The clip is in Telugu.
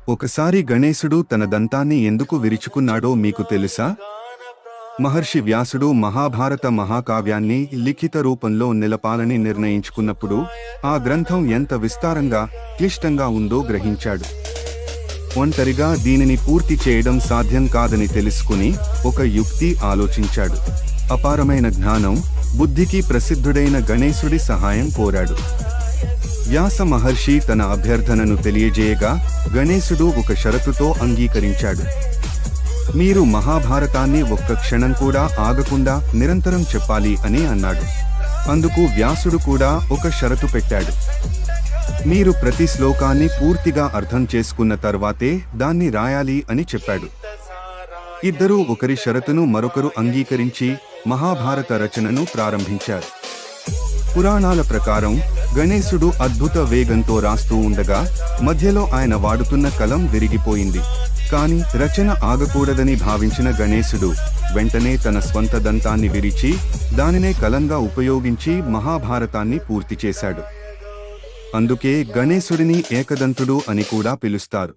ఒకసారి గణేశుడు తన దంతాన్ని ఎందుకు విరుచుకున్నాడో మీకు తెలుసా? మహర్షి వ్యాసుడు మహాభారత మహాకావ్యాన్ని లిఖిత రూపంలో నిలపాలని నిర్ణయించుకున్నప్పుడు ఆ గ్రంథం ఎంత విస్తారంగా, క్లిష్టంగా ఉందో గ్రహించాడు. ఒంటరిగా దీనిని పూర్తి చేయడం సాధ్యం కాదని తెలుసుకుని ఒక యుక్తి ఆలోచించాడు. అపారమైన జ్ఞానం, బుద్ధికి ప్రసిద్ధుడైన గణేశుడి సహాయం కోరాడు. వ్యాస మహర్షి తన అభ్యర్థనను తెలియజేయగా గణేశుడు ఒక షరతుతో అంగీకరించాడు. మీరు మహాభారతాన్ని ఒక్క క్షణం కూడా ఆగకుండా నిరంతరం చెప్పాలి అని అన్నాడు. అందుకు వ్యాసుడు కూడా ఒక షరతు పెట్టాడు. మీరు ప్రతి శ్లోకాన్ని పూర్తిగా అర్థం చేసుకున్న తర్వాతే దాన్ని రాయాలి అని చెప్పాడు. ఇద్దరూ ఒకరి షరతును మరొకరు అంగీకరించి మహాభారత రచనను ప్రారంభించారు. పురాణాల ప్రకారం గణేశుడు అద్భుత వేగంతో రాస్తూ ఉండగా మధ్యలో ఆయన వాడుతున్న కలం విరిగిపోయింది. కాని రచన ఆగకూడదని భావించిన గణేశుడు వెంటనే తన స్వంత దంతాన్ని విరిచి దానినే కలంగా ఉపయోగించి మహాభారతాన్ని పూర్తి చేశాడు. అందుకే గణేశుడిని ఏకదంతుడు అని కూడా పిలుస్తారు.